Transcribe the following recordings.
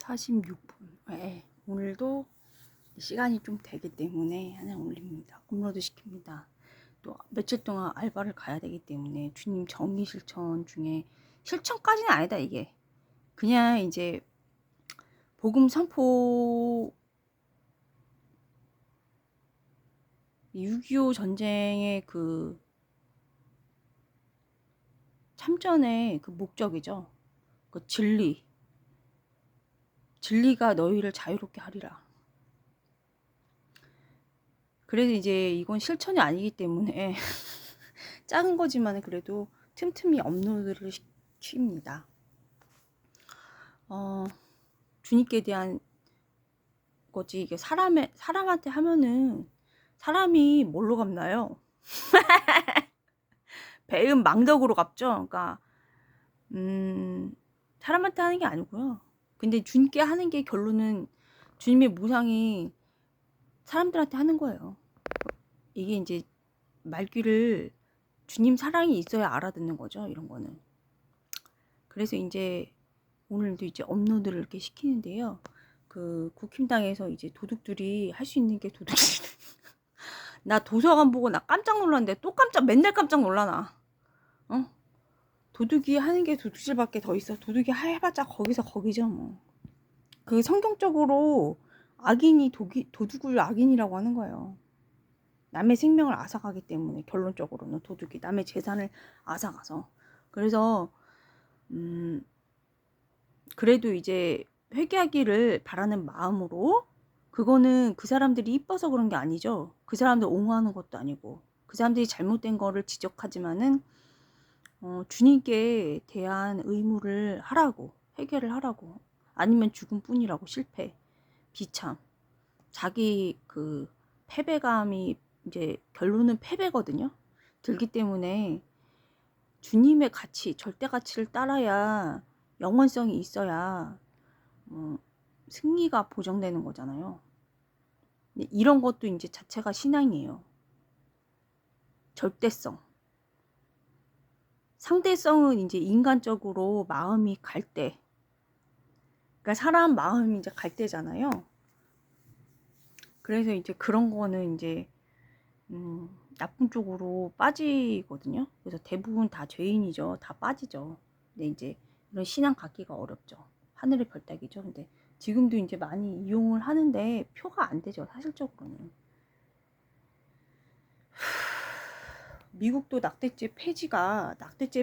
46분. 네, 오늘도 시간이 좀 되기 때문에 하나 올립니다. 업로드 시킵니다. 또 며칠 동안 알바를 가야 되기 때문에 주님 정의 실천 중에 실천까지는 아니다. 이게 그냥 이제 복음 선포 6.25 전쟁의 그 참전의 그 목적이죠. 그 진리가 너희를 자유롭게 하리라. 그래서 이제 이건 실천이 아니기 때문에 작은 거지만 그래도 틈틈이 업로드를 시킵니다. 주님께 대한 거지. 이게 사람한테 하면은 사람이 뭘로 갚나요? 배은 망덕으로 갚죠. 그러니까 사람한테 하는 게 아니고요. 근데 주님께 하는 게 결론은 주님의 모상이 사람들한테 하는 거예요. 이게 이제 말귀를 주님 사랑이 있어야 알아듣는 거죠. 이런 거는. 그래서 이제 오늘도 이제 업로드를 이렇게 시키는데요. 그 국힘당에서 이제 도둑들이 할 수 있는 게 도둑질. 나 도서관 보고 나 깜짝 놀랐는데 또 맨날 깜짝 놀라나. 도둑이 하는 게 도둑질밖에 더 있어. 도둑이 해봤자 거기서 거기죠 뭐. 그 성경적으로 악인이 도둑을 악인이라고 하는 거예요. 남의 생명을 앗아가기 때문에 결론적으로는 도둑이 남의 재산을 앗아가서. 그래서 그래도 이제 회개하기를 바라는 마음으로, 그거는 그 사람들이 이뻐서 그런 게 아니죠. 그 사람들 옹호하는 것도 아니고 그 사람들이 잘못된 거를 지적하지만은 주님께 대한 의무를 하라고, 회개를 하라고. 아니면 죽음뿐이라고. 실패, 비참, 자기 그 패배감이 이제 결론은 패배거든요. 들기 때문에 주님의 가치, 절대 가치를 따라야, 영원성이 있어야 승리가 보장되는 거잖아요. 이런 것도 이제 자체가 신앙이에요. 절대성. 상대성은 이제 인간적으로 마음이 갈 때, 그러니까 사람 마음이 이제 갈 때잖아요. 그래서 이제 그런 거는 이제 나쁜 쪽으로 빠지거든요. 그래서 대부분 다 죄인이죠. 다 빠지죠. 근데 이제 이런 신앙 갖기가 어렵죠. 하늘의 별따기죠. 근데 지금도 이제 많이 이용을 하는데 표가 안 되죠. 사실적으로는. 미국도 낙태죄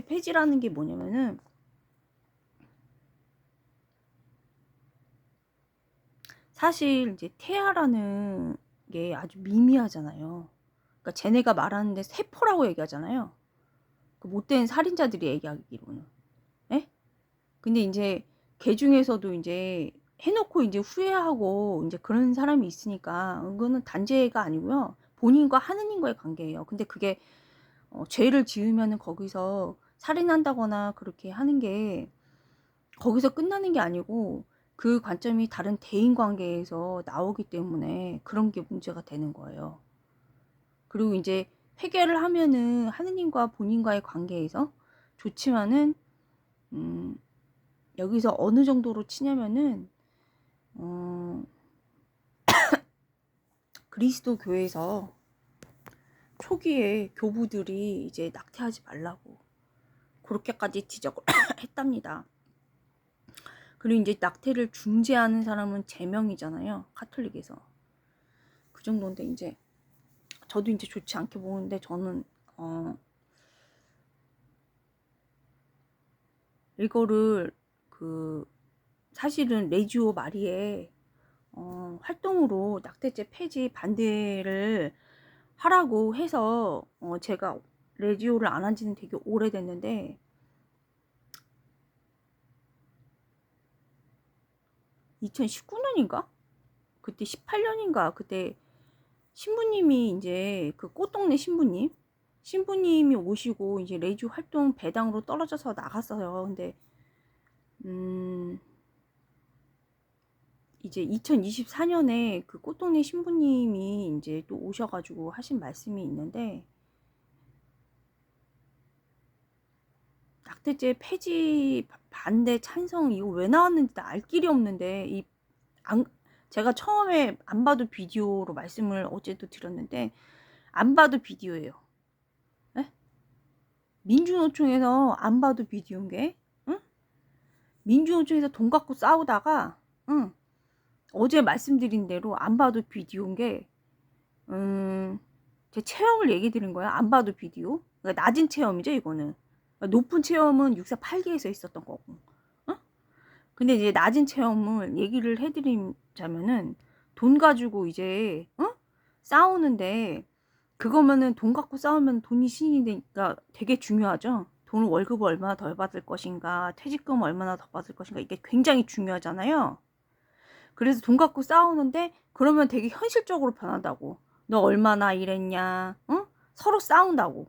폐지라는 게 뭐냐면은, 사실 이제 태아라는 게 아주 미미하잖아요. 그러니까 쟤네가 말하는데 세포라고 얘기하잖아요. 그 못된 살인자들이 얘기하기로는. 예? 근데 이제 걔 중에서도 이제 해놓고 이제 후회하고 이제 그런 사람이 있으니까, 그거는 단죄가 아니고요. 본인과 하느님과의 관계예요. 근데 그게 죄를 지으면은 거기서 살인한다거나 그렇게 하는 게 거기서 끝나는 게 아니고, 그 관점이 다른 대인 관계에서 나오기 때문에 그런 게 문제가 되는 거예요. 그리고 이제 회개를 하면은 하느님과 본인과의 관계에서 좋지만은 여기서 어느 정도로 치냐면은 그리스도 교회에서 초기에 교부들이 이제 낙태하지 말라고 그렇게까지 지적을 했답니다. 그리고 이제 낙태를 중재하는 사람은 제명이잖아요. 카톨릭에서. 그 정도인데 이제 저도 이제 좋지 않게 보는데, 저는 이거를 그 사실은 레지오 마리에 활동으로 낙태죄 폐지 반대를 하라고 해서 제가 레지오를 안 한 지는 되게 오래됐는데, 2019년인가? 그때 18년인가? 그때 신부님이 이제 그 꽃동네 신부님이 오시고 이제 레지오 활동 배당으로 떨어져서 나갔어요. 근데 이제 2024년에 그 꽃동네 신부님이 이제 또 오셔가지고 하신 말씀이 있는데, 낙태죄 폐지 반대, 찬성 이거 왜 나왔는지 알 길이 없는데 제가 처음에 안 봐도 비디오로 말씀을 어제도 드렸는데 안 봐도 비디오예요. 네? 민주노총에서 안 봐도 비디오인 게, 응? 민주노총에서 돈 갖고 싸우다가, 응? 어제 말씀드린 대로 안 봐도 비디오인 게, 제 체험을 얘기 드린 거야. 안 봐도 비디오. 그러니까 낮은 체험이죠, 이거는. 그러니까 높은 체험은 648기에서 있었던 거고. 어? 근데 이제 낮은 체험을 얘기를 해드리자면은, 돈 가지고 이제, 싸우는데, 그거면은 돈 갖고 싸우면 돈이 신이 되니까 되게 중요하죠. 돈 월급을 얼마나 덜 받을 것인가, 퇴직금 얼마나 더 받을 것인가, 이게 굉장히 중요하잖아요. 그래서 돈 갖고 싸우는데 그러면 되게 현실적으로 변한다고. 너 얼마나 일했냐, 응? 서로 싸운다고.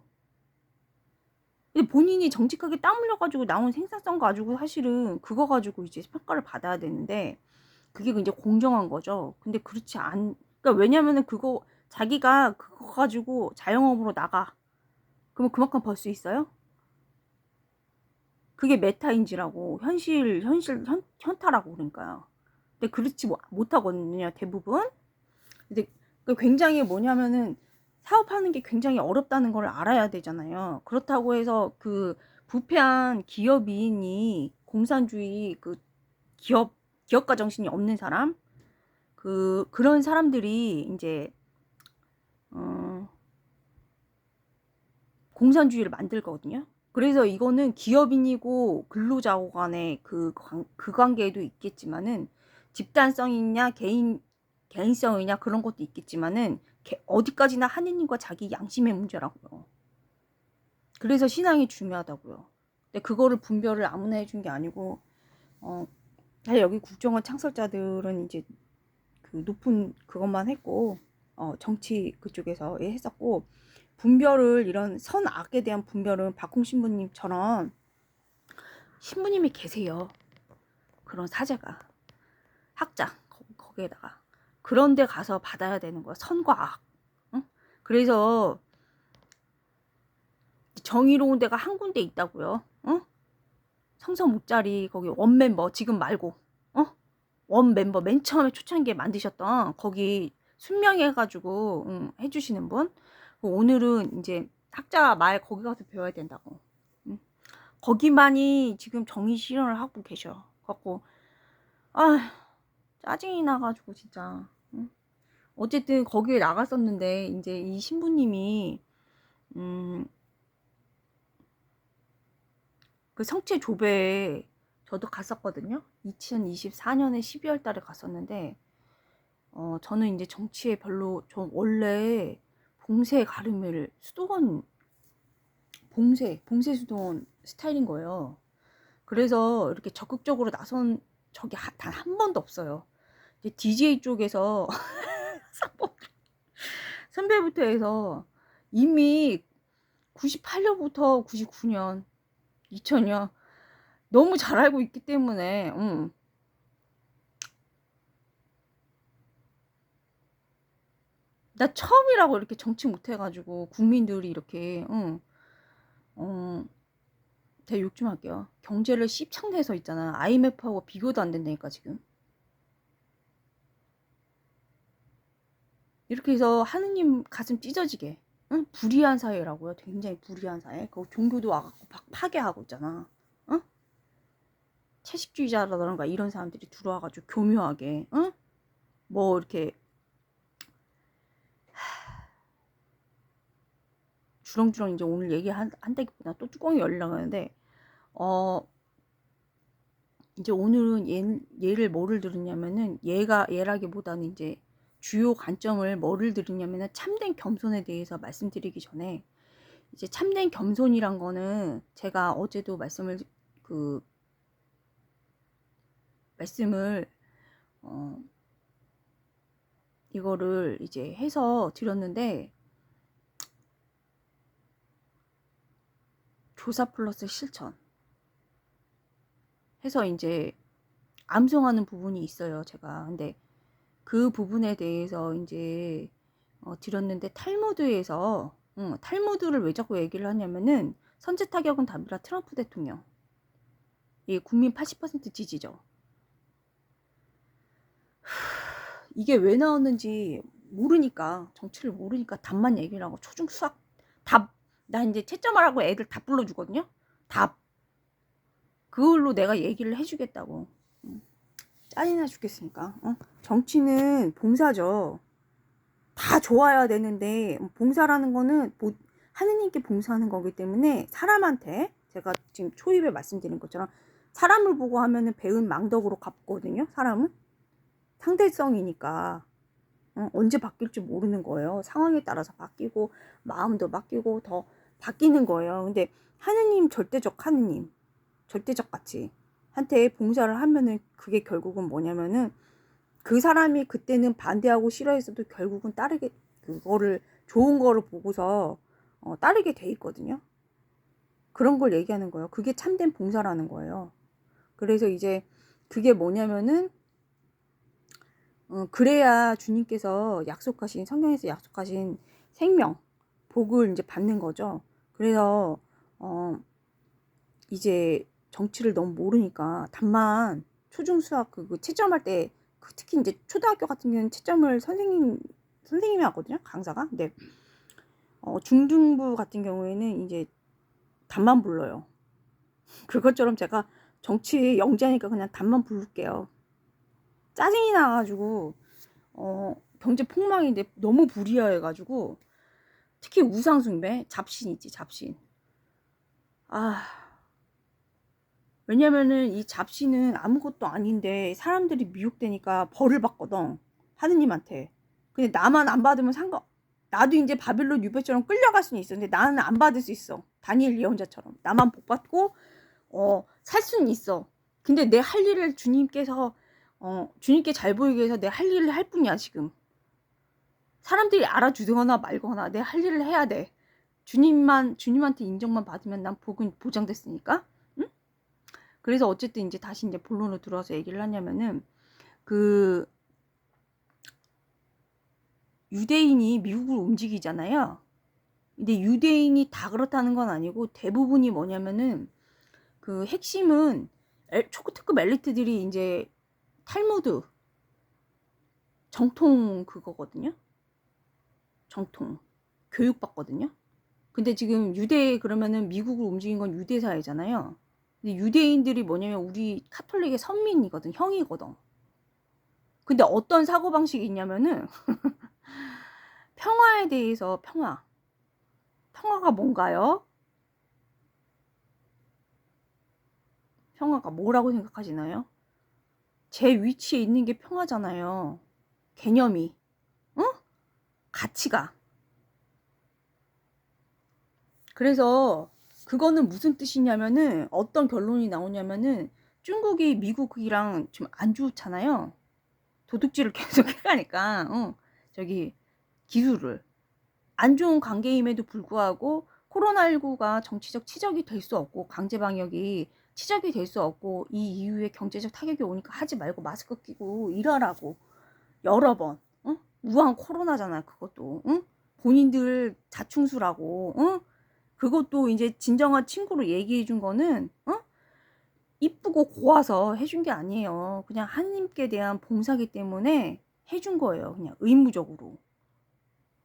근데 본인이 정직하게 땀 흘려가지고 나온 생산성 가지고 사실은 그거 가지고 이제 평가를 받아야 되는데 그게 이제 공정한 거죠. 근데 그렇지 그러니까 왜냐면은 그거 자기가 그거 가지고 자영업으로 나가. 그러면 그만큼 벌 수 있어요? 그게 메타인지라고 현타라고 그러니까요. 근데 그렇지 못하거든요, 대부분. 근데 굉장히 뭐냐면은 사업하는 게 굉장히 어렵다는 걸 알아야 되잖아요. 그렇다고 해서 그 부패한 기업인이 공산주의 그 기업가 정신이 없는 사람, 그런 사람들이 이제 공산주의를 만들 거거든요. 그래서 이거는 기업인이고 근로자고 간의 그 관계에도 있겠지만은 집단성이냐 개인성이냐 그런 것도 있겠지만은 어디까지나 하느님과 자기 양심의 문제라고요. 그래서 신앙이 중요하다고요. 근데 그거를 분별을 아무나 해준 게 아니고 사실 여기 국정원 창설자들은 이제 그 높은 그것만 했고 정치 그쪽에서 했었고 분별을 이런 선악에 대한 분별은 박홍 신부님처럼 신부님이 계세요. 그런 사제가 학자 거기에다가 그런 데 가서 받아야 되는 거야. 선과 악. 응? 그래서 정의로운 데가 한 군데 있다고요. 응? 성서 목자리 거기 원 멤버 지금 말고 원 멤버 맨 처음에 초창기에 만드셨던 거기 순명해가지고 해주시는 분. 오늘은 이제 학자 말 거기 가서 배워야 된다고. 거기만이 지금 정의 실현을 하고 계셔. 갖고 짜증이 나가지고 진짜. 어쨌든 거기에 나갔었는데 이제 이 신부님이 그 성체 조배에 저도 갔었거든요. 2024년에 12월 달에 갔었는데 저는 이제 정치에 별로 좀 원래 봉쇄 가르미를 수도원 봉쇄 수도원 스타일인 거예요. 그래서 이렇게 적극적으로 나선 적이 단 한 번도 없어요. 이제 DJ 쪽에서 선배부터 해서 이미 98년부터 99년 2000년 너무 잘 알고 있기 때문에 나 처음이라고 이렇게 정치 못해가지고 국민들이 이렇게 제가 욕 좀 할게요. 경제를 씹창대서 있잖아. IMF하고 비교도 안 된다니까 지금. 이렇게 해서 하느님 가슴 찢어지게 불의한 사회라고요. 굉장히 불의한 사회. 그 종교도 와갖고 파괴하고 있잖아. 채식주의자라던가 이런 사람들이 들어와가지고 교묘하게 뭐 이렇게 주렁주렁 이제 오늘 얘기한다기보다 또 뚜껑이 열리려고 하는데 이제 오늘은 얘를 뭐를 들었냐면은 얘라기보다는 이제 주요 관점을 뭐를 들었냐면은 참된 겸손에 대해서 말씀드리기 전에 이제 참된 겸손이란 거는 제가 어제도 말씀을 이거를 이제 해서 드렸는데 조사 플러스 실천 해서 이제 암송하는 부분이 있어요, 제가. 근데 그 부분에 대해서 이제 드렸는데 탈무드에서 탈무드를 왜 자꾸 얘기를 하냐면은 선제 타격은 답이라 트럼프 대통령. 이 국민 80% 지지죠. 이게 왜 나왔는지 모르니까, 정치를 모르니까 답만 얘기를 하고 초중 수학 답, 나 이제 채점하라고 애들 답 불러주거든요. 답 그걸로 내가 얘기를 해주겠다고. 짜증나 죽겠으니까. 정치는 봉사죠. 다 좋아야 되는데 봉사라는 거는 하느님께 봉사하는 거기 때문에 사람한테, 제가 지금 초입에 말씀드린 것처럼 사람을 보고 하면은 배은 망덕으로 갚거든요. 사람은 상대성이니까 언제 바뀔지 모르는 거예요. 상황에 따라서 바뀌고 마음도 바뀌고 더 바뀌는 거예요. 근데 하느님, 절대적 하느님, 절대적 가치 한테 봉사를 하면은 그게 결국은 뭐냐면은 그 사람이 그때는 반대하고 싫어했어도 결국은 따르게, 그거를 좋은 거를 보고서 따르게 돼 있거든요. 그런 걸 얘기하는 거예요. 그게 참된 봉사라는 거예요. 그래서 이제 그게 뭐냐면은 그래야 주님께서 약속하신, 성경에서 약속하신 생명, 복을 이제 받는 거죠. 그래서 이제 정치를 너무 모르니까 답만 초중 수학 그 채점할 때 특히 이제 초등학교 같은 경우는 채점을 선생님이 하거든요. 강사가. 근데 중등부 같은 경우에는 이제 답만 불러요. 그것처럼 제가 정치 영재니까 그냥 답만 부를게요. 짜증이 나가지고 경제 폭망인데 너무 불이해가지고, 특히 우상숭배, 잡신 있지, 잡신. 왜냐면은 이 잡신은 아무것도 아닌데 사람들이 미혹되니까 벌을 받거든, 하느님한테. 근데 나만 안 받으면 나도 이제 바빌론 유배처럼 끌려갈 수는 있어. 근데 나는 안 받을 수 있어. 다니엘 예언자처럼 나만 복 받고 살 수는 있어. 근데 내 할 일을 주님께서 주님께 잘 보이기 위해서 내 할 일을 할 뿐이야. 지금 사람들이 알아주거나 말거나 내 할 일을 해야 돼. 주님한테 인정만 받으면 난 복은 보장됐으니까. 응? 그래서 어쨌든 이제 다시 이제 본론으로 들어와서 얘기를 하냐면은, 그 유대인이 미국을 움직이잖아요. 근데 유대인이 다 그렇다는 건 아니고 대부분이 뭐냐면은, 그 핵심은 초특급 엘리트들이 이제 탈무드 정통 그거거든요. 정통 교육받거든요. 근데 지금 그러면은 미국을 움직인 건 유대 사회잖아요. 근데 유대인들이 뭐냐면 우리 카톨릭의 선민이거든, 형이거든. 근데 어떤 사고방식이 있냐면은 평화에 대해서, 평화가 뭔가요? 평화가 뭐라고 생각하시나요? 제 위치에 있는 게 평화잖아요. 개념이, 가치가. 그래서 그거는 무슨 뜻이냐면은, 어떤 결론이 나오냐면은, 중국이 미국이랑 좀 안 좋잖아요. 도둑질을 계속 해가니까 저기 기술을, 안 좋은 관계임에도 불구하고 코로나19가 정치적 치적이 될 수 없고, 강제방역이 치적이 될 수 없고, 이 이후에 경제적 타격이 오니까 하지 말고 마스크 끼고 일하라고 여러 번, 무한 코로나잖아요. 그것도 본인들 자충수라고, 그것도 이제 진정한 친구로 얘기해 준 거는 이쁘고 고와서 해준 게 아니에요. 그냥 하느님께 대한 봉사기 때문에 해준 거예요. 그냥 의무적으로.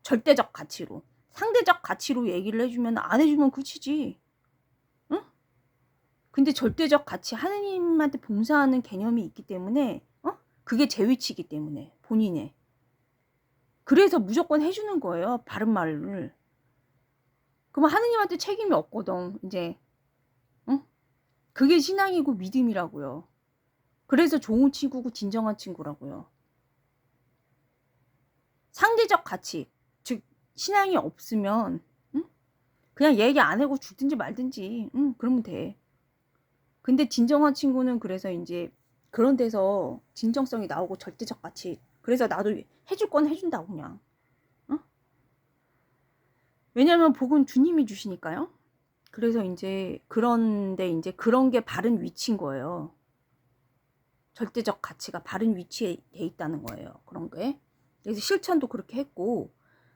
절대적 가치로. 상대적 가치로 얘기를 해주면 안 해주면 그치지. 응? 근데 절대적 가치, 하느님한테 봉사하는 개념이 있기 때문에 그게 제 위치이기 때문에, 본인의. 그래서 무조건 해주는 거예요. 바른 말을. 그러면 하느님한테 책임이 없거든. 이제 그게 신앙이고 믿음이라고요. 그래서 좋은 친구고 진정한 친구라고요. 상대적 가치, 즉 신앙이 없으면 그냥 얘기 안 하고 죽든지 말든지 그러면 돼. 근데 진정한 친구는, 그래서 이제 그런 데서 진정성이 나오고 절대적 가치. 그래서 나도 해줄 건 해준다고 그냥. 왜냐면 복은 주님이 주시니까요. 그래서 이제 그런데 이제 그런 게 바른 위치인 거예요. 절대적 가치가 바른 위치에 돼 있다는 거예요. 그런 게. 그래서 실천도 그렇게 했고,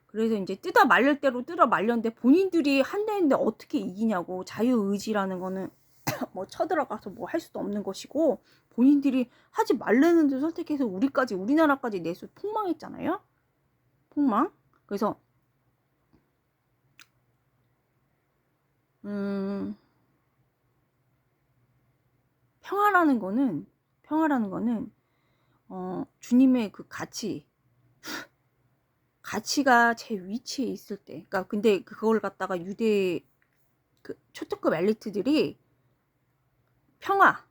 그래서 이제 뜯어 말릴 대로 뜯어 말렸는데 본인들이 한대인데 어떻게 이기냐고. 자유의지라는 거는 뭐 쳐들어가서 뭐 할 수도 없는 것이고, 본인들이 하지 말라는 데 선택해서 우리나라까지 내수 폭망했잖아요. 폭망. 그래서 평화라는 거는 주님의 그 가치가 제 위치에 있을 때, 그러니까 근데 그걸 갖다가 유대 그 초특급 엘리트들이 평화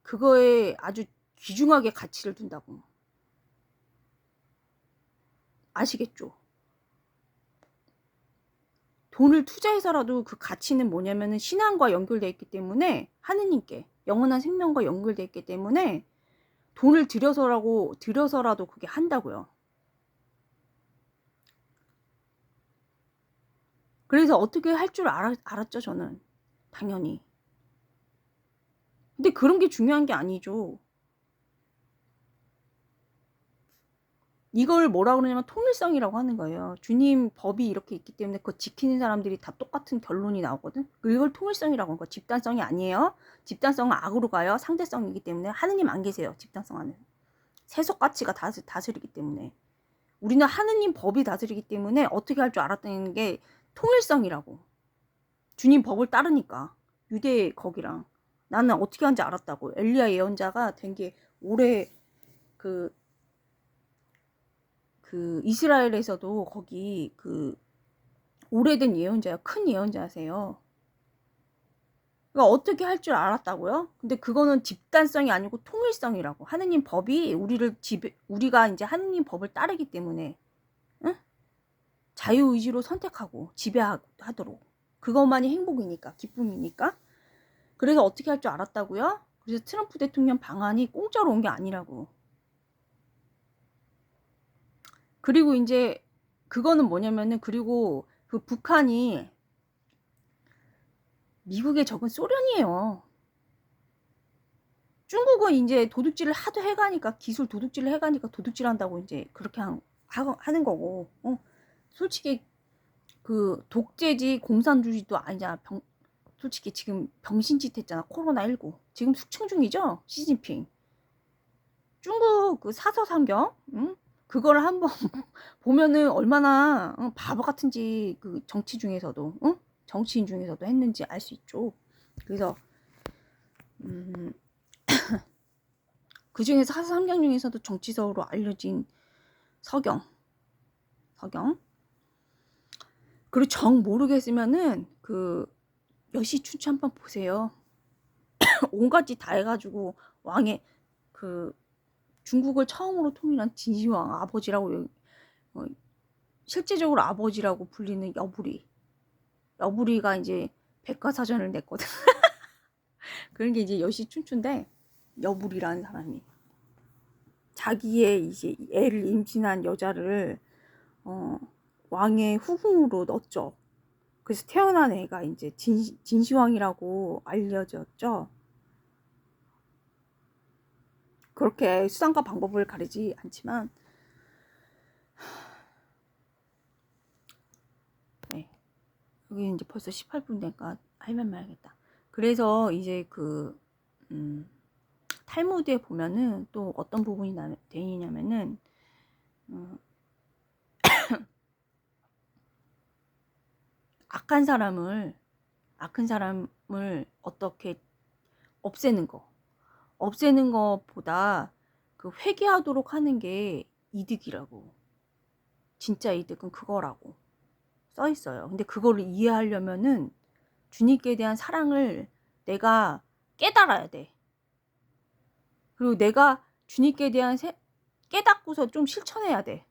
그거에 아주 귀중하게 가치를 둔다고. 아시겠죠? 돈을 투자해서라도 그 가치는 뭐냐면은 신앙과 연결되어 있기 때문에, 하느님께 영원한 생명과 연결되어 있기 때문에 돈을 들여서라도 그게 한다고요. 그래서 어떻게 할 줄 알았죠, 저는. 당연히. 근데 그런 게 중요한 게 아니죠. 이걸 뭐라 그러냐면 통일성이라고 하는 거예요. 주님 법이 이렇게 있기 때문에 그거 지키는 사람들이 다 똑같은 결론이 나오거든. 이걸 통일성이라고 하는 거. 집단성이 아니에요. 집단성은 악으로 가요. 상대성이기 때문에. 하느님 안 계세요. 집단성 안에. 세속 가치가 다스리기 때문에. 우리는 하느님 법이 다스리기 때문에 어떻게 할 줄 알았다는 게 통일성이라고. 주님 법을 따르니까. 유대 거기랑. 나는 어떻게 하는지 알았다고. 엘리야 예언자가 된 게 올해 그 이스라엘에서도 거기 오래된 예언자야. 큰 예언자세요. 그러니까 어떻게 할 줄 알았다고요? 근데 그거는 집단성이 아니고 통일성이라고. 하느님 법이 우리가 이제 하느님 법을 따르기 때문에, 응? 자유의지로 선택하고 지배하도록. 그것만이 행복이니까, 기쁨이니까. 그래서 어떻게 할 줄 알았다고요? 그래서 트럼프 대통령 방안이 공짜로 온 게 아니라고. 그리고 이제 그거는 뭐냐면은, 그리고 그 북한이 미국의 적은 소련이에요. 중국은 이제 도둑질을 하도 해가니까, 기술 도둑질을 해가니까 도둑질 한다고 이제 그렇게 하는 거고, 솔직히 그 독재지 공산주의도 아니잖아. 솔직히 지금 병신짓 했잖아. 코로나19. 지금 숙청 중이죠? 시진핑. 중국 그 사서상경, 응? 그걸 한번 보면은 얼마나 바보 같은지, 그 정치 중에서도, 응? 정치인 중에서도 했는지 알 수 있죠. 그래서 그 중에서 사서상경 중에서도 정치적으로 알려진 서경. 그리고 정 모르겠으면은 그 여시춘추 한번 보세요. 온갖 짓 다 해가지고 왕의 그 중국을 처음으로 통일한 진시황 아버지라고, 실제적으로 아버지라고 불리는 여부리가 이제 백과사전을 냈거든. 그런 게 이제 여시춘추인데, 여부리라는 사람이 자기의 이제 애를 임신한 여자를 왕의 후궁으로 넣었죠. 그래서 태어난 애가 이제 진시황이라고 알려졌죠. 그렇게 수단과 방법을 가리지 않지만, 네. 여기 이제 벌써 18분 되니까 할말 말겠다. 그래서 이제 탈무드에 보면은 또 어떤 부분이 되냐면은, 악한 사람을 어떻게 없애는 것보다 그 회개하도록 하는 게 이득이라고. 진짜 이득은 그거라고 써 있어요. 근데 그거를 이해하려면은 주님께 대한 사랑을 내가 깨달아야 돼. 그리고 내가 주님께 대한 깨닫고서 좀 실천해야 돼.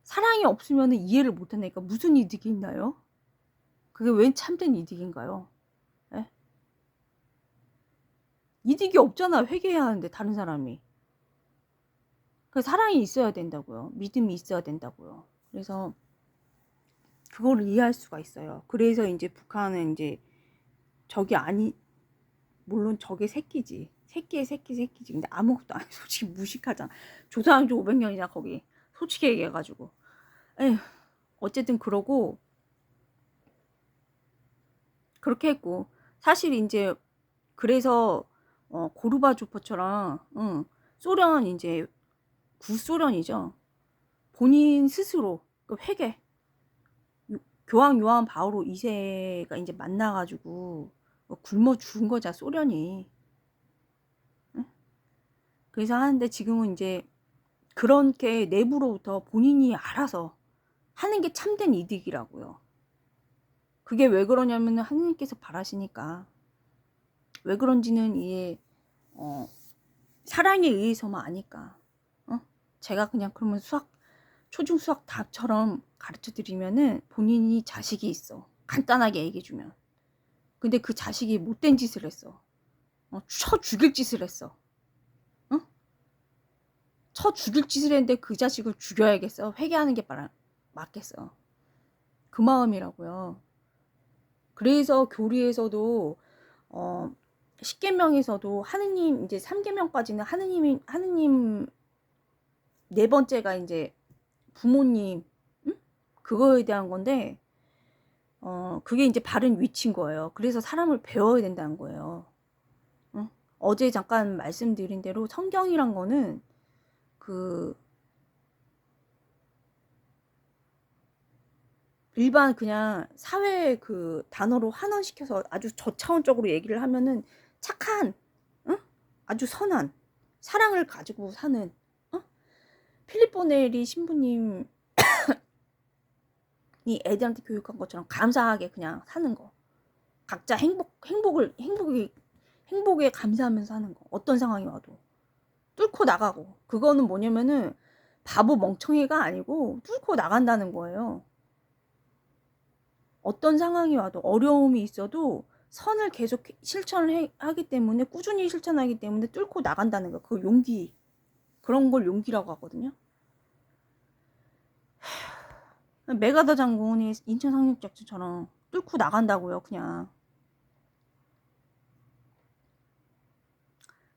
사랑이 없으면 이해를 못하니까 무슨 이득이 있나요? 그게 웬 참된 이득인가요? 에? 이득이 없잖아. 회개해야 하는데 다른 사람이. 그 사랑이 있어야 된다고요. 믿음이 있어야 된다고요. 그래서 그거를 이해할 수가 있어요. 그래서 이제 북한은 이제 적이 물론 적의 새끼지. 새끼의 새끼지. 근데 아무것도 아니. 솔직히 무식하잖아. 조선왕조 500년이나 거기. 솔직히 얘기해가지고. 에휴, 어쨌든 그러고, 그렇게 했고, 사실 이제 그래서 고르바초프처럼 소련 이제 구소련이죠. 본인 스스로 그 회개, 교황 요한 바오로 2세가 이제 만나가지고 굶어 죽은 거자 소련이. 응? 그래서 하는데 지금은 이제 그렇게 내부로부터 본인이 알아서 하는 게 참된 이득이라고요. 그게 왜 그러냐면 하느님께서 바라시니까. 왜 그런지는 이게 사랑에 의해서만 아니까. 제가 그냥 그러면 초중 수학 답처럼 가르쳐 드리면은 본인이 자식이 있어. 간단하게 얘기해 주면. 근데 그 자식이 못된 짓을 했어. 쳐 죽일 짓을 했어. 어? 쳐 죽일 짓을 했는데 그 자식을 죽여야겠어. 회개하는 게 맞겠어. 그 마음이라고요. 그래서 교리에서도 십계명에서도 하느님 이제 3계명까지는 하느님 네 번째가 이제 부모님, 응? 그거에 대한 건데 그게 이제 바른 위치인 거예요. 그래서 사람을 배워야 된다는 거예요. 응? 어제 잠깐 말씀드린 대로 성경이란 거는 그 일반 그냥 사회 그 단어로 환원시켜서 아주 저차원적으로 얘기를 하면은 착한, 응? 아주 선한 사랑을 가지고 사는, 필리포 네리 신부님이 애들한테 교육한 것처럼 감사하게 그냥 사는 거. 각자 행복에 감사하면서 사는 거. 어떤 상황이 와도 뚫고 나가고. 그거는 뭐냐면은 바보 멍청이가 아니고 뚫고 나간다는 거예요. 어떤 상황이 와도 어려움이 있어도 선을 계속 실천을 하기 때문에, 꾸준히 실천하기 때문에 뚫고 나간다는 거. 그 용기, 그런 걸 용기라고 하거든요. 메가더 장군이 인천 상륙작전처럼 뚫고 나간다고요, 그냥.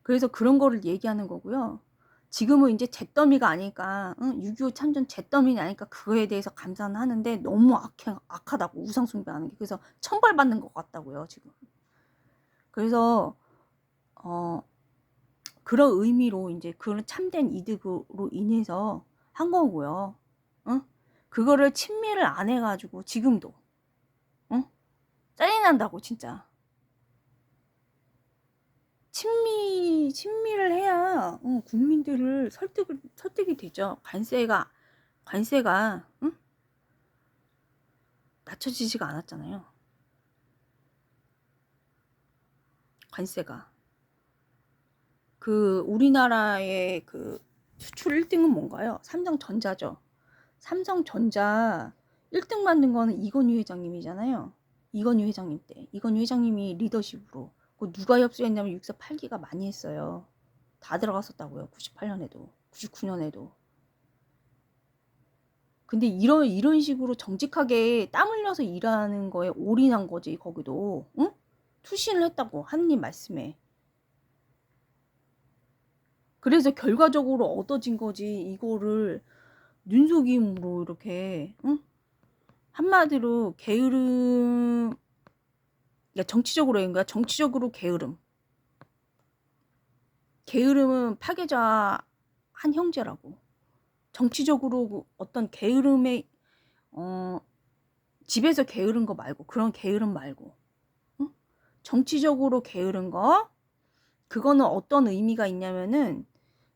그래서 그런 거를 얘기하는 거고요. 지금은 이제 잿더미가 아니까, 6.25 참전 잿더미가 아니까 그거에 대해서 감사는 하는데 너무 악하다고, 우상숭배하는 게. 그래서 천벌받는 것 같다고요, 지금. 그래서 그런 의미로 이제 그런 참된 이득으로 인해서 한 거고요. 그거를 친미를 안 해가지고 지금도 짜증난다고 진짜. 친미를 해야 국민들을 설득이 되죠. 관세가 낮춰지지가 않았잖아요. 관세가. 그 우리나라의 그 수출 1등은 뭔가요? 삼성전자죠. 삼성전자 1등 만든 거는 이건희 회장님이잖아요. 이건희 회장님 때. 이건희 회장님이 리더십으로. 그 누가 협조했냐면 648기가 많이 했어요. 다 들어갔었다고요. 98년에도. 99년에도. 근데 이런 식으로 정직하게 땀 흘려서 일하는 거에 올인한 거지, 거기도. 응? 투신을 했다고, 하느님 말씀에. 그래서 결과적으로 얻어진 거지, 이거를 눈속임으로 이렇게, 응? 한마디로 게으름, 그러니까 정치적으로 게으름. 게으름은 파괴자 한 형제라고. 정치적으로 어떤 게으름의 집에서 게으른 거 말고, 그런 게으름 말고, 응? 정치적으로 게으른 거, 그거는 어떤 의미가 있냐면은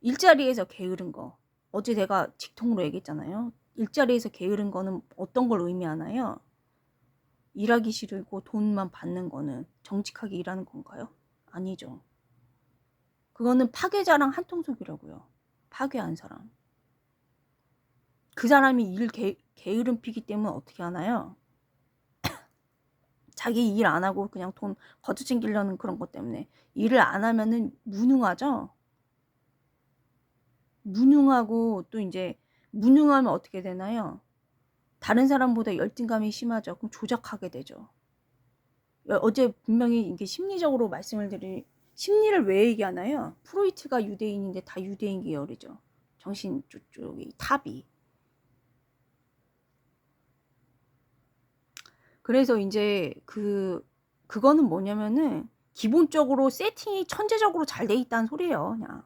일자리에서 게으른 거. 어제 내가 직통으로 얘기했잖아요. 일자리에서 게으른 거는 어떤 걸 의미하나요? 일하기 싫고 돈만 받는 거는 정직하게 일하는 건가요? 아니죠. 그거는 파괴자랑 한통속이라고요. 파괴한 사람. 그 사람이 게으름 피기 때문에 어떻게 하나요? 자기 일 안 하고 그냥 돈 거저 챙기려는 그런 것 때문에. 일을 안 하면은 무능하죠? 무능하고 또 이제 무능하면 어떻게 되나요? 다른 사람보다 열등감이 심하죠. 그럼 조작하게 되죠. 어제 분명히 이게 심리적으로 심리를 왜 얘기하나요? 프로이트가 유대인인데 다 유대인 계열이죠. 정신 쪽이 탑이. 그래서 이제 그 그거는 뭐냐면은 기본적으로 세팅이 천재적으로 잘 돼 있다는 소리예요. 그냥.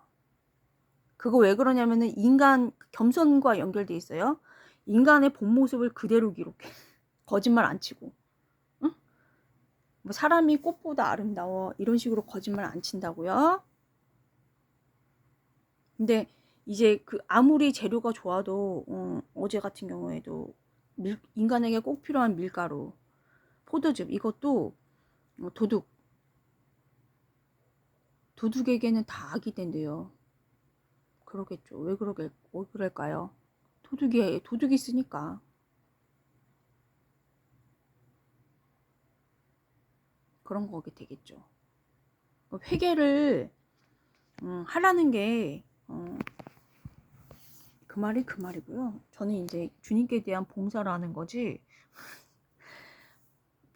그거 왜 그러냐면은 인간 겸손과 연결돼 있어요. 인간의 본 모습을 그대로 기록해. 거짓말 안 치고. 응? 뭐 사람이 꽃보다 아름다워 이런 식으로 거짓말 안 친다고요. 근데 이제 그 아무리 재료가 좋아도 어제 같은 경우에도 인간에게 꼭 필요한 밀가루, 포도즙 이것도 도둑에게는 다 악이 된대요. 그러겠죠. 왜 그럴까요? 도둑이 있으니까. 그런 거게 되겠죠. 회개를 하라는 게 그 말이 그 말이고요. 저는 이제 주님께 대한 봉사를 하는 거지.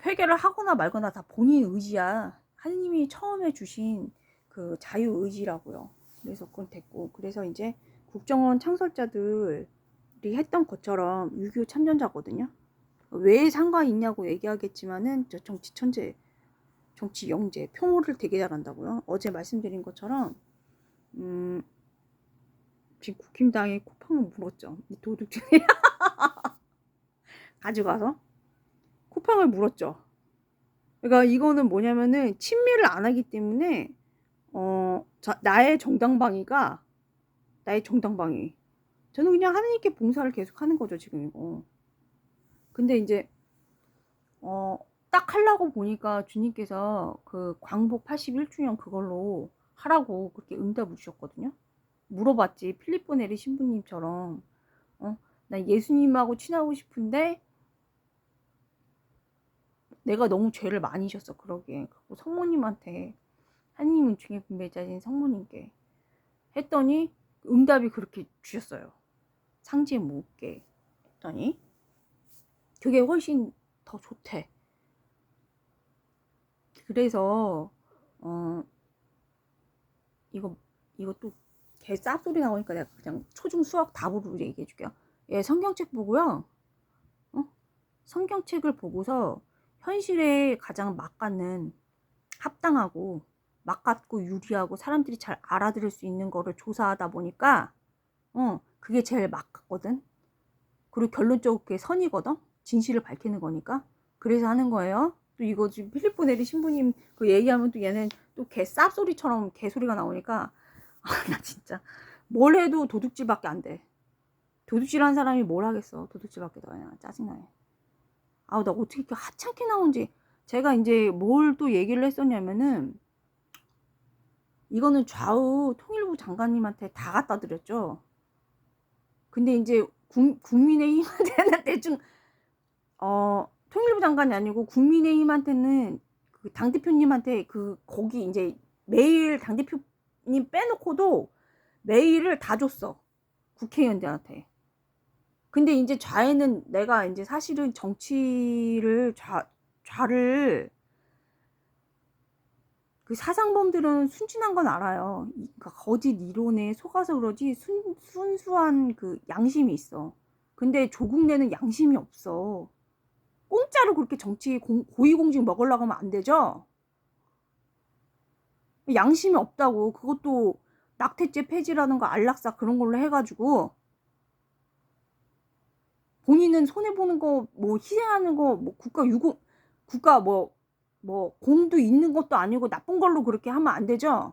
회개를 하거나 말거나 다 본인 의지야. 하느님이 처음에 주신 그 자유 의지라고요. 그래서 그건 됐고, 그래서 이제 국정원 창설자들이 했던 것처럼 6.25 참전자거든요. 왜 상관 있냐고 얘기하겠지만은 저 정치 천재, 정치 영재, 표모를 되게 잘한다고요. 어제 말씀드린 것처럼 지금 국힘당에 쿠팡을 물었죠. 이 도둑들이 가져가서 쿠팡을 물었죠. 그러니까 이거는 뭐냐면은 친미를 안 하기 때문에 나의 정당방위 저는 그냥 하느님께 봉사를 계속 하는 거죠 지금 이거. 근데 이제 딱 하려고 보니까 주님께서 그 광복 81주년 그걸로 하라고 그렇게 응답을 주셨거든요. 물어봤지. 필리포 네리 신부님처럼 나 예수님하고 친하고 싶은데 내가 너무 죄를 많이 졌어. 그러기에 성모님한테 하느님은 중에 분배자인 성모님께 했더니 응답이 그렇게 주셨어요. 상지에 묻게 했더니 그게 훨씬 더 좋대. 그래서 이거 또 개 쌉소리 나오니까 내가 그냥 초중 수학 답으로 얘기해 줄게요. 예, 성경책 보고요. 성경책을 보고서 현실에 가장 맞는 합당하고 맞고 유리하고 사람들이 잘 알아들을 수 있는 거를 조사하다 보니까 그게 제일 맞거든. 그리고 결론적으로 그게 선이거든. 진실을 밝히는 거니까. 그래서 하는 거예요. 또 이거 지금 필리포 네리 신부님 그 얘기하면 또 얘는 또 개 쌉소리처럼 개소리가 나오니까 나 진짜 뭘 해도 도둑질밖에 안 돼. 도둑질하는 사람이 뭘 하겠어. 도둑질밖에 더 그냥 짜증나네. 나 어떻게 이렇게 하찮게 나온지. 제가 이제 뭘 또 얘기를 했었냐면은 이거는 좌우 통일부 장관님한테 다 갖다 드렸죠. 근데 이제 국민의힘한테는 대충 통일부 장관이 아니고 국민의힘한테는 그 당대표님한테 거기 이제 메일 당대표님 빼놓고도 메일을 다 줬어. 국회의원들한테. 근데 이제 좌에는 내가 이제 사실은 정치를 좌를 그 사상범들은 순진한 건 알아요. 그러니까 거짓 이론에 속아서 그러지 순수한 그 양심이 있어. 근데 조국 내는 양심이 없어. 공짜로 그렇게 정치 고위공직 먹으려고 하면 안 되죠. 양심이 없다고. 그것도 낙태죄 폐지라든가 안락사 그런 걸로 해가지고 본인은 손해보는 거 뭐 희생하는 거 뭐 국가 뭐 공도 있는 것도 아니고 나쁜 걸로 그렇게 하면 안 되죠.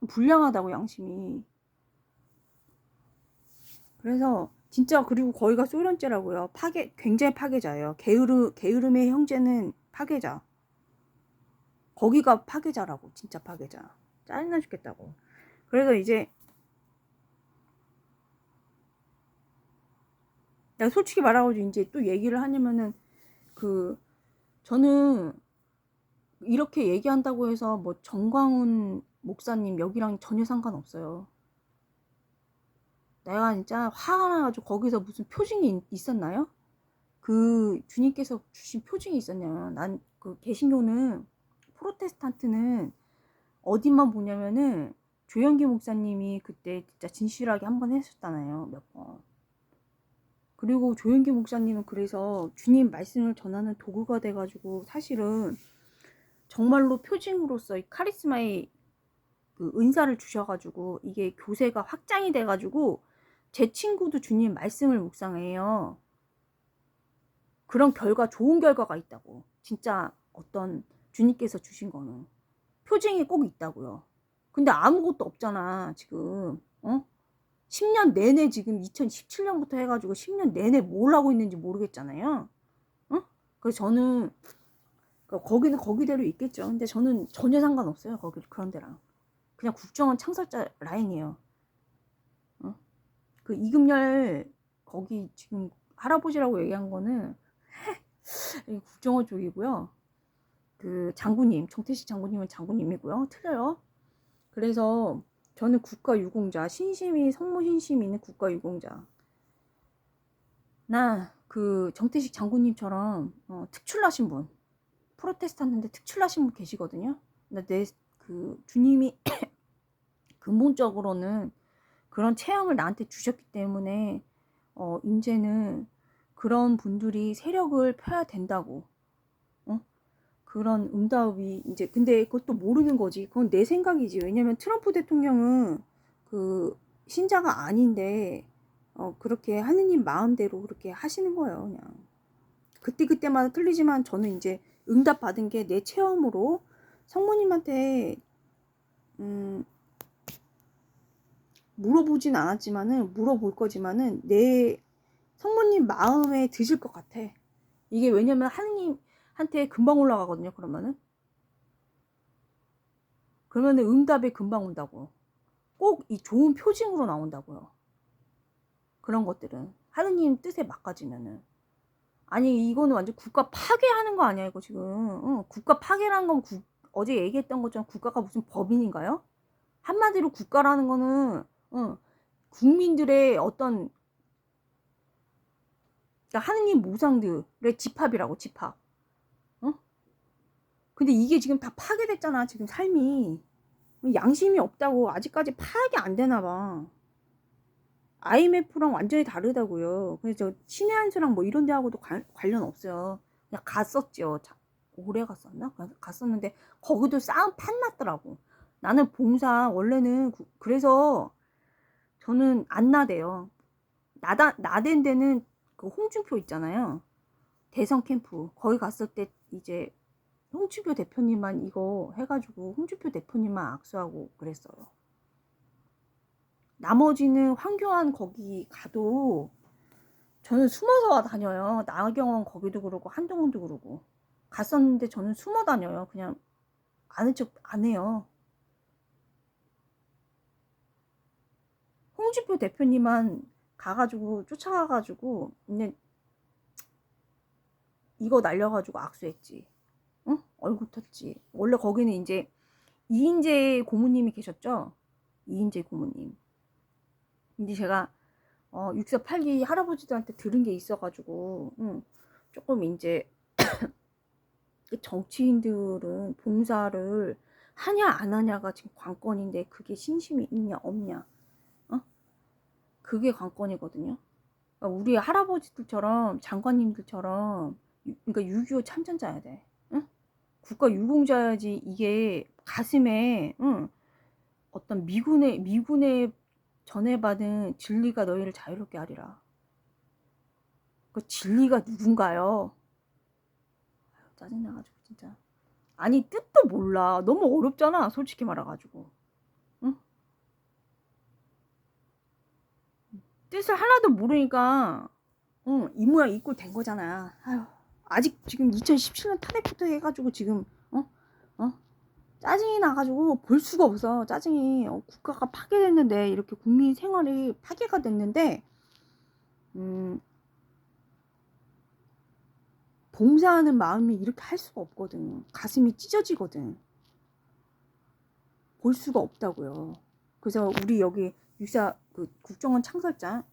불량하다고 양심이. 그래서 진짜 그리고 거기가 소련죄라고요. 굉장히 파괴자예요. 게으름의 형제는 파괴자. 거기가 파괴자라고. 진짜 파괴자. 짜증나 죽겠다고. 그래서 이제 내가 솔직히 말하고 이제 또 얘기를 하냐면은 저는 이렇게 얘기한다고 해서 뭐 정광훈 목사님 여기랑 전혀 상관없어요. 내가 진짜 화가 나가지고 거기서 무슨 표징이 있었나요? 그 주님께서 주신 표징이 있었냐면 난 그 개신교는 프로테스탄트는 어디만 보냐면은 조영기 목사님이 그때 진짜 진실하게 한번 했었잖아요. 몇 번. 그리고 조영기 목사님은 그래서 주님 말씀을 전하는 도구가 돼가지고 사실은 정말로 표징으로서 이 카리스마의 그 은사를 주셔가지고 이게 교세가 확장이 돼가지고 제 친구도 주님 말씀을 묵상해요. 그런 결과, 좋은 결과가 있다고. 진짜 어떤 주님께서 주신 거는 표징이 꼭 있다고요. 근데 아무것도 없잖아 지금. 10년 내내 지금 2017년부터 해가지고 10년 내내 뭘 하고 있는지 모르겠잖아요. 그래서 저는 거기는 거기대로 있겠죠. 근데 저는 전혀 상관없어요. 거기 그런 데랑. 그냥 국정원 창설자 라인이에요. 그 이금열 거기 지금 할아버지라고 얘기한 거는 국정원 쪽이고요. 그 장군님, 정태식 장군님은 장군님이고요. 틀려요. 그래서 저는 국가유공자, 신심이 성모 신심이 있는 국가유공자. 나 그 정태식 장군님처럼 특출나신 분, 프로테스탄트인데 특출나신 분 계시거든요. 근데 그 주님이 근본적으로는 그런 체형을 나한테 주셨기 때문에 이제는 그런 분들이 세력을 펴야 된다고. 그런 응답이 이제 근데 그것도 모르는 거지. 그건 내 생각이지. 왜냐면 트럼프 대통령은 그 신자가 아닌데 그렇게 하느님 마음대로 그렇게 하시는 거예요. 그냥 그때마다 틀리지만 저는 이제 응답 받은 게 내 체험으로 성모님한테 물어보진 않았지만은 물어볼 거지만은 내 성모님 마음에 드실 것 같아. 이게 왜냐면 하느님한테 금방 올라가거든요. 그러면은 응답에 금방 온다고. 꼭 이 좋은 표징으로 나온다고요. 그런 것들은 하느님 뜻에 막가지면은. 아니 이거는 완전 국가 파괴하는 거 아니야 이거 지금. 국가 파괴라는 건 어제 얘기했던 것처럼 국가가 무슨 법인인가요? 한마디로 국가라는 거는 국민들의 어떤 그러니까 하느님 모상들의 집합이라고. 집합. 근데 이게 지금 다 파괴됐잖아 지금 삶이. 양심이 없다고. 아직까지 파악이 안 되나 봐. IMF랑 완전히 다르다고요. 그래서 신의 한수랑 뭐 이런 데하고도 관련 없어요. 그냥 갔었죠. 오래 갔었나? 갔었는데 거기도 싸움 판났더라고. 나는 봉사 원래는 그래서 저는 안 나대요. 나댄 데는 그 홍준표 있잖아요. 대선 캠프 거기 갔을 때 이제 홍준표 대표님만 이거 해가지고 홍준표 대표님만 악수하고 그랬어요. 나머지는 황교안 거기 가도 저는 숨어서 다녀요. 나경원 거기도 그러고 한동훈도 그러고 갔었는데 저는 숨어 다녀요. 그냥 아는 척 안 해요. 홍준표 대표님만 가가지고 쫓아가가지고 근데 이거 날려가지고 악수했지. 응? 얼굴 텄지. 원래 거기는 이제 이인재 고모님이 계셨죠. 이인재 고모님. 근데 제가 6482 할아버지들한테 들은 게 있어가지고 조금 이제 정치인들은 봉사를 하냐 안 하냐가 지금 관건인데 그게 신심이 있냐 없냐 그게 관건이거든요. 그러니까 우리 할아버지들처럼 장관님들처럼 그러니까 6.25 참전자야 돼. 응? 국가 유공자야지. 이게 가슴에 어떤 미군의 전해받은 진리가 너희를 자유롭게 하리라. 그 진리가 누군가요? 짜증나가지고 진짜. 아니 뜻도 몰라. 너무 어렵잖아 솔직히 말해가지고. 응? 뜻을 하나도 모르니까 이 모양 이 꼴 된 거잖아. 아휴, 아직 지금 2017년 탄핵부터 해가지고 지금 짜증이 나가지고 볼 수가 없어. 짜증이. 국가가 파괴됐는데 이렇게 국민 생활이 파괴가 됐는데 봉사하는 마음이 이렇게 할 수가 없거든. 가슴이 찢어지거든. 볼 수가 없다고요. 그래서 우리 여기 그 국정원 창설자,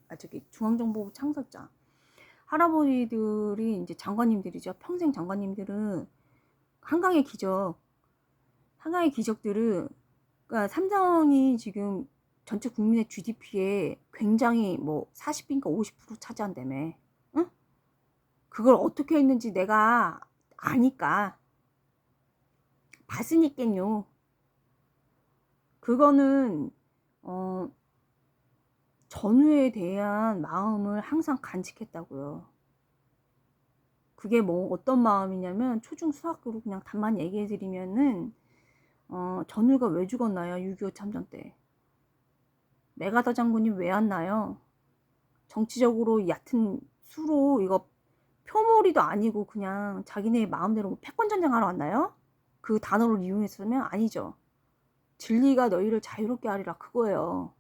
중앙정보부 창설자 할아버지들이 이제 장관님들이죠. 평생 장관님들은 한강의 기적들은 그러니까 삼성이 지금 전체 국민의 GDP에 굉장히 뭐 40인가 50% 차지한다며. 응? 그걸 어떻게 했는지 내가 아니까. 봤으니깐요. 그거는 전우에 대한 마음을 항상 간직했다고요. 그게 뭐 어떤 마음이냐면 초중 수학으로 그냥 답만 얘기해드리면은 전우가 왜 죽었나요? 6.25 참전 때. 메가더 장군이 왜 왔나요? 정치적으로 얕은 수로 이거 표몰이도 아니고 그냥 자기네 마음대로 뭐 패권전쟁 하러 왔나요? 그 단어를 이용했으면 아니죠. 진리가 너희를 자유롭게 하리라 그거예요.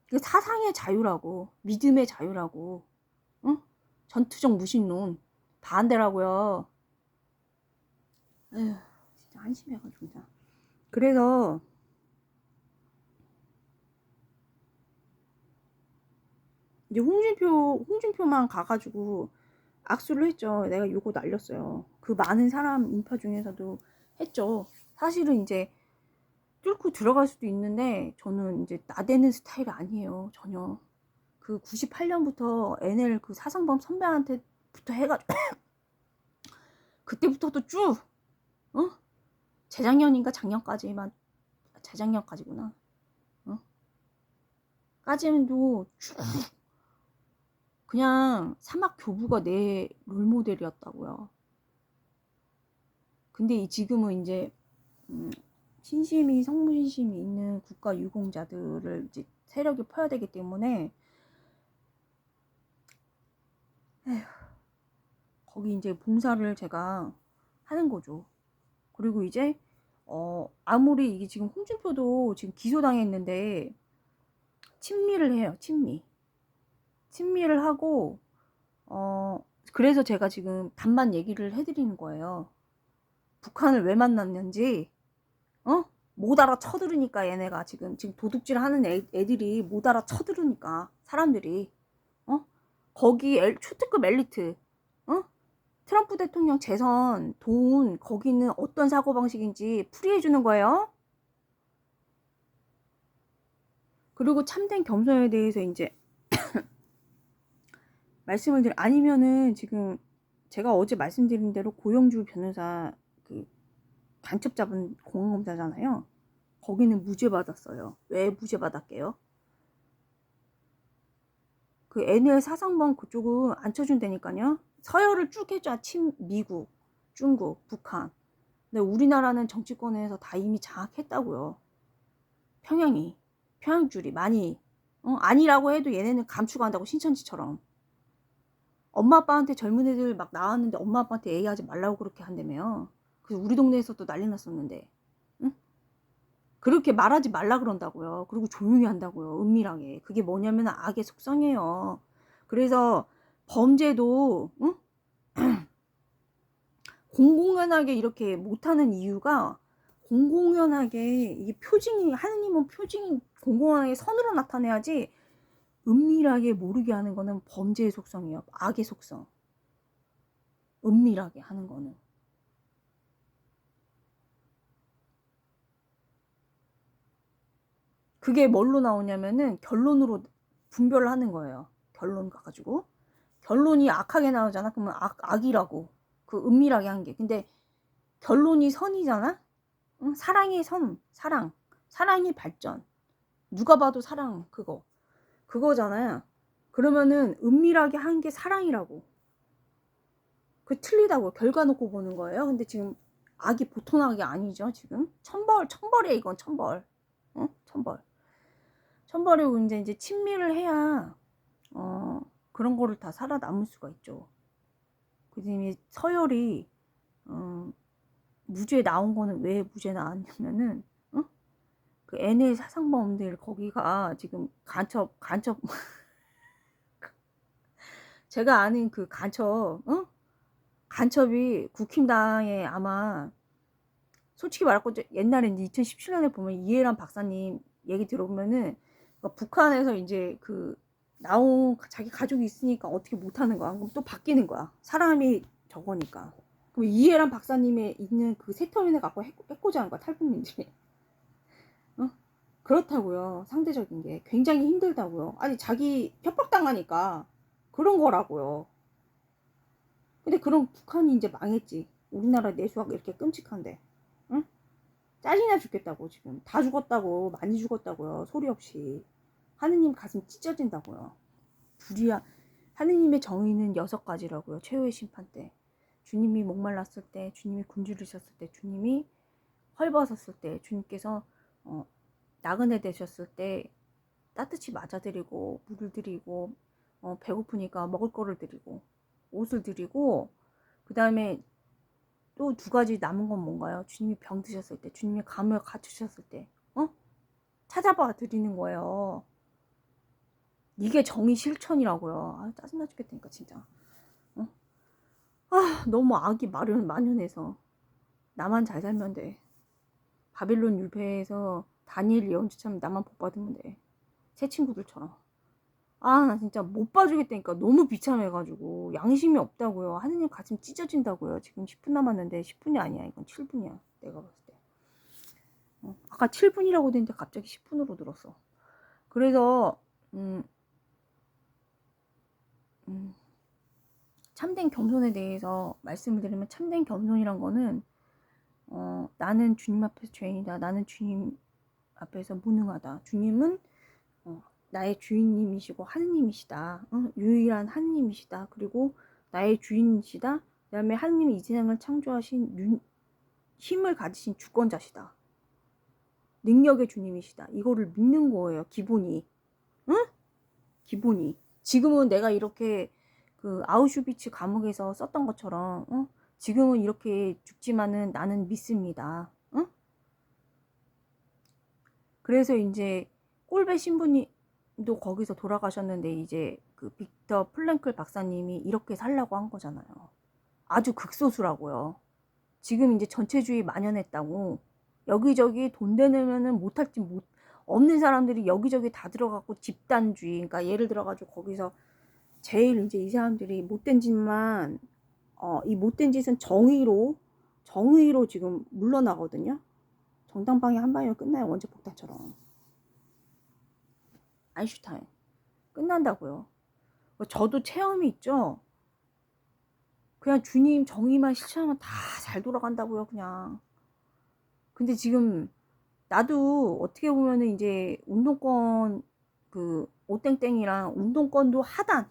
그 사상의 자유라고, 믿음의 자유라고, 응? 전투적 무신론 반대라고요. 에휴, 진짜 한심해가지고 진짜. 그래서 이제 홍준표만 가가지고 악수를 했죠. 내가 요거 날렸어요. 그 많은 사람 인파 중에서도 했죠. 사실은 이제 뚫고 들어갈 수도 있는데 저는 이제 나대는 스타일 아니에요. 전혀. 그 98년부터 NL 그 사상범 선배한테부터 해가지고 그때부터도 쭉 재작년인가 작년까지만 재작년까지구나. 까지도 쭉 그냥 사막 교부가 내 롤모델이었다고요. 근데 지금은 이제 신심이 성무신심이 있는 국가 유공자들을 이제 세력이 퍼야 되기 때문에 에휴, 거기 이제 봉사를 제가 하는 거죠. 그리고 이제 아무리 이게 지금 홍준표도 지금 기소당했는데 친미를 해요. 친미를 하고 그래서 제가 지금 반만 얘기를 해드리는 거예요. 북한을 왜 만났는지 못 알아 쳐들으니까 얘네가 지금 도둑질 하는 애들이 못 알아 쳐들으니까 사람들이 거기 초특급 엘리트 트럼프 대통령 재선 돈 거기는 어떤 사고방식인지 풀이해주는 거예요. 그리고 참된 겸손에 대해서 이제 말씀을 아니면은 지금 제가 어제 말씀드린 대로 고영주 변호사 그 간첩 잡은 공항검사잖아요. 거기는 무죄 받았어요. 왜 무죄 받았게요? 그 NL 사상범 그쪽은 안 쳐준다니까요. 서열을 쭉 해줘. 미국, 중국, 북한. 근데 우리나라는 정치권에서 다 이미 장악했다고요. 평양줄이 많이 아니라고 해도 얘네는 감축한다고 신천지처럼. 엄마 아빠한테 젊은 애들 막 나왔는데 엄마 아빠한테 얘기하지 말라고 그렇게 한다며요. 그래서 우리 동네에서도 난리 났었는데 응? 그렇게 말하지 말라 그런다고요. 그리고 조용히 한다고요. 은밀하게. 그게 뭐냐면 악의 속성이에요. 그래서 범죄도 응? 공공연하게 이렇게 못하는 이유가 공공연하게 이게 표징이 하느님은 표징이 공공연하게 선으로 나타내야지 은밀하게 모르게 하는 거는 범죄의 속성이에요. 악의 속성. 은밀하게 하는 거는. 그게 뭘로 나오냐면은 결론으로 분별을 하는 거예요. 결론 가가지고. 결론이 악하게 나오잖아. 그러면 악이라고. 그 은밀하게 한 게. 근데 결론이 선이잖아? 응? 사랑의 선. 사랑이 발전. 누가 봐도 사랑 그거잖아요. 그러면은 은밀하게 한 게 사랑이라고. 그 틀리다고 결과 놓고 보는 거예요. 근데 지금 악이 보통 악이 아니죠. 지금 천벌이야 이건 천벌. 응? 천벌이고 이제 친밀을 해야 그런 거를 다 살아남을 수가 있죠. 그다음에 서열이 무죄 나온 거는 왜 무죄 나왔냐면은 그 NL 사상범들 거기가 지금 간첩 제가 아는 그 간첩이 국힘당에 아마 솔직히 말하고 옛날에 2017년에 보면 이해란 박사님 얘기 들어보면은 북한에서 이제 그 나온 자기 가족이 있으니까 어떻게 못하는 거야. 그럼 또 바뀌는 거야. 사람이 저거니까. 그럼 이해란 박사님의 있는 그 세터민을 갖고 해코지 하는 거야. 탈북민들이. 그렇다고요. 상대적인 게 굉장히 힘들다고요. 아니 자기 협박당하니까 그런 거라고요. 근데 그럼 북한이 이제 망했지. 우리나라 내수학 이렇게 끔찍한데, 응? 짜증나 죽겠다고. 지금 다 죽었다고, 많이 죽었다고요. 소리 없이. 하느님 가슴 찢어진다고요. 불이야. 하느님의 정의는 6가지라고요. 최후의 심판 때. 주님이 목말랐을 때, 주님이 굶주리셨을 때, 주님이 헐벗었을 때, 주님께서 나그네 되셨을 때 따뜻이 맞아드리고 물을 드리고 배고프니까 먹을 거를 드리고 옷을 드리고, 그 다음에 또 2가지 남은 건 뭔가요? 주님이 병드셨을 때, 주님이 감을 갖추셨을 때 찾아봐 드리는 거예요. 이게 정의 실천이라고요. 아, 짜증나 죽겠다니까 진짜. 너무 악이 만연해서 나만 잘 살면 돼. 바빌론 율배에서 다니엘 예언처럼 나만 복 받으면 돼. 새 친구들처럼. 나 진짜 못 봐주겠다니까. 너무 비참해가지고 양심이 없다고요. 하느님 가슴 찢어진다고요. 지금 10분 남았는데 10분이 아니야. 이건 7분이야. 내가 봤을 때. 아까 7분이라고 됐는데 갑자기 10분으로 들었어. 그래서 참된 겸손에 대해서 말씀을 드리면, 참된 겸손이란 거는 나는 주님 앞에서 죄인이다. 나는 주님 앞에서 무능하다. 주님은 나의 주인님이시고 하느님이시다. 유일한 하느님이시다. 그리고 나의 주인이시다. 그 다음에 하느님이 이 세상을 창조하신 힘을 가지신 주권자시다. 능력의 주님이시다. 이거를 믿는 거예요. 기본이. 응? 기본이. 지금은 내가 이렇게 그 아우슈비츠 감옥에서 썼던 것처럼 지금은 이렇게 죽지만은 나는 믿습니다. 응? 그래서 이제 꼴배 신부님도 거기서 돌아가셨는데 이제 그 빅터 플랭클 박사님이 이렇게 살라고 한 거잖아요. 아주 극소수라고요. 지금 이제 전체주의 만연했다고. 여기저기 돈 내면은 못할지 없는 사람들이 여기저기 다 들어가고 집단주의. 그러니까 예를 들어가지고 거기서 제일 이제 이 사람들이 못된 짓만 이 못된 짓은 정의로 지금 물러나거든요. 정당방위 한 방이면 끝나요. 원자폭탄처럼. 아인슈타인 끝난다고요. 저도 체험이 있죠. 그냥 주님 정의만 실천하면 다 잘 돌아간다고요. 그냥. 근데 지금 나도 어떻게 보면은 이제 운동권 그 오땡땡이랑 운동권도 하단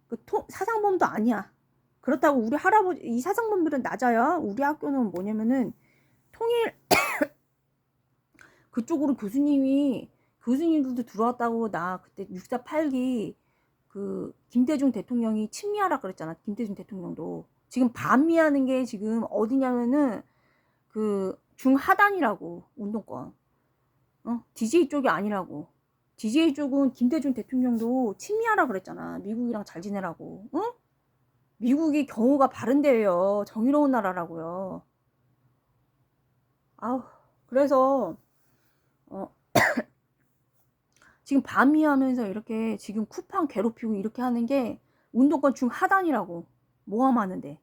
그 사상범도 아니야. 그렇다고 우리 할아버지 이 사상범들은 낮아요. 우리 학교는 뭐냐면은 통일 그쪽으로 교수님들도 들어왔다고. 나 그때 648기 그 김대중 대통령이 친미하라 그랬잖아. 김대중 대통령도. 지금 반미하는 게 지금 어디냐면은 그 중하단이라고. 운동권. DJ 쪽이 아니라고. DJ 쪽은 김대중 대통령도 친미하라 그랬잖아. 미국이랑 잘 지내라고. 미국이 경우가 바른 데예요. 정의로운 나라라고요. 아우. 그래서 지금 반미하면서 이렇게 지금 쿠팡 괴롭히고 이렇게 하는 게 운동권 중하단이라고. 모함하는데.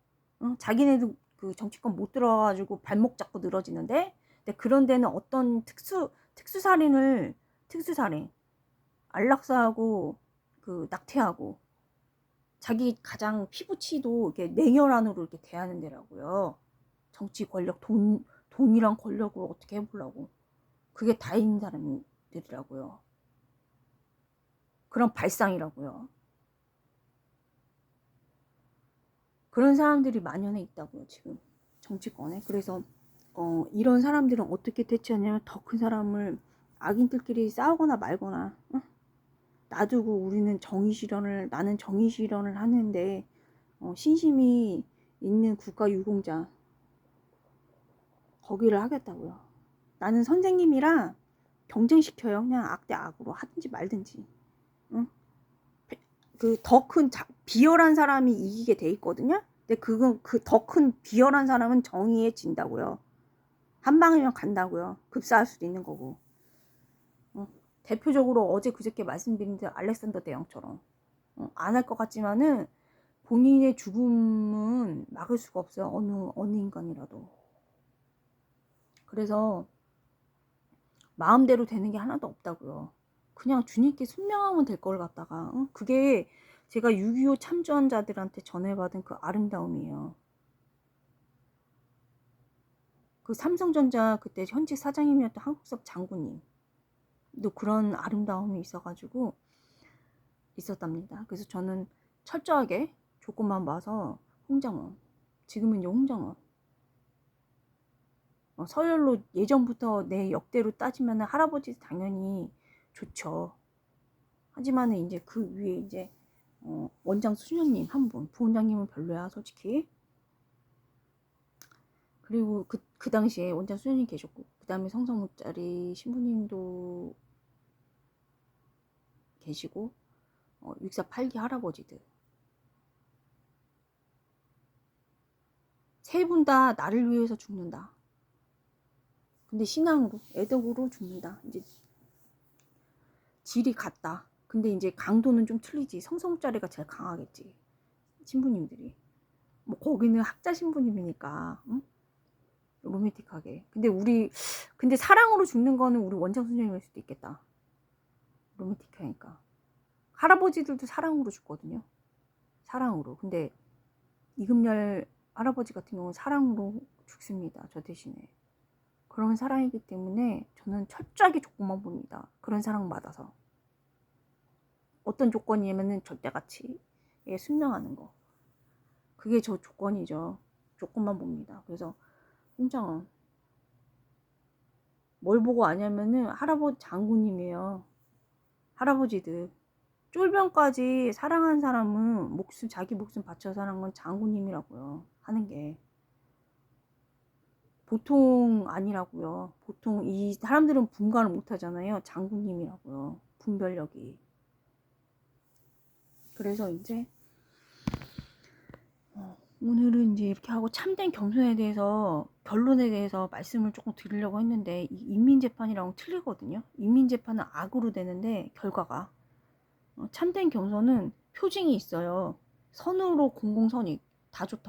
자기네도 그 정치권 못 들어가지고 발목 잡고 늘어지는데. 근데 그런 데는 어떤 특수살인 안락사하고 그 낙태하고 자기 가장 피부치도 이렇게 냉혈한으로 이렇게 대하는 데라고요. 정치 권력 돈이랑 권력을 어떻게 해보려고. 그게 다 있는 사람들이라고요. 그런 발상이라고요. 그런 사람들이 만연해 있다고요. 지금 정치권에. 그래서 이런 사람들은 어떻게 대처하냐면 더 큰 사람을 악인들끼리 싸우거나 말거나 놔두고 나는 정의 실현을 하는데 신심이 있는 국가 유공자 거기를 하겠다고요. 나는 선생님이랑 경쟁시켜요. 그냥 악 대 악으로 하든지 말든지. 그 더 큰 비열한 사람이 이기게 돼 있거든요. 근데 그건 그 더 큰 비열한 사람은 정의에 진다고요. 한 방이면 간다고요. 급사할 수도 있는 거고. 대표적으로 어제 그저께 말씀드린 대로 알렉산더 대왕처럼 안 할 것 같지만은 본인의 죽음은 막을 수가 없어요. 어느 인간이라도. 그래서 마음대로 되는 게 하나도 없다고요. 그냥 주님께 순명하면 될 걸 갖다가 그게 제가 6.25 참전자들한테 전해받은 그 아름다움이에요. 그 삼성전자 그때 현직 사장님이었던 한국섭 장군님도 그런 아름다움이 있어가지고 있었답니다. 그래서 저는 철저하게 조건만 봐서 홍장원, 지금은 홍장원, 서열로 예전부터 내 역대로 따지면 할아버지 당연히 좋죠. 하지만 이제 그 위에 이제 원장 수녀님 한 분, 부원장님은 별로야 솔직히. 그리고 그 당시에 원장 수녀님 계셨고, 그 다음에 성성모짜리 신부님도 계시고, 648기 할아버지들 세 분 다 나를 위해서 죽는다. 근데 신앙으로, 애덕으로 죽는다. 이제 질이 같다. 근데 이제 강도는 좀 틀리지. 성성모짜리가 제일 강하겠지. 신부님들이. 뭐 거기는 학자 신부님이니까, 응? 로맨틱하게. 근데 사랑으로 죽는 거는 우리 원장 수녀님일 수도 있겠다. 로맨틱하니까. 할아버지들도 사랑으로 죽거든요. 사랑으로. 근데 이금열 할아버지 같은 경우는 사랑으로 죽습니다. 저 대신에. 그런 사랑이기 때문에 저는 철저하게 조건만 봅니다. 그런 사랑 받아서. 어떤 조건이냐면은 절대가치에 순명하는 거. 그게 저 조건이죠. 조건만 봅니다. 그래서 홍장원 뭘 보고 아냐면은 할아버지 장군님이에요. 할아버지들 쫄병까지 사랑한 사람은 자기 목숨 바쳐 사랑한 건 장군님이라고요. 하는 게 보통 아니라고요. 보통 이 사람들은 분간을 못 하잖아요. 장군님이라고요. 분별력이. 그래서 이제 오늘은 이제 이렇게 하고 참된 겸손에 대해서 결론에 대해서 말씀을 조금 드리려고 했는데, 이 인민재판이랑은 틀리거든요. 인민재판은 악으로 되는데 결과가, 참된 겸손은 표징이 있어요. 선으로 공공선익 다 좋다고.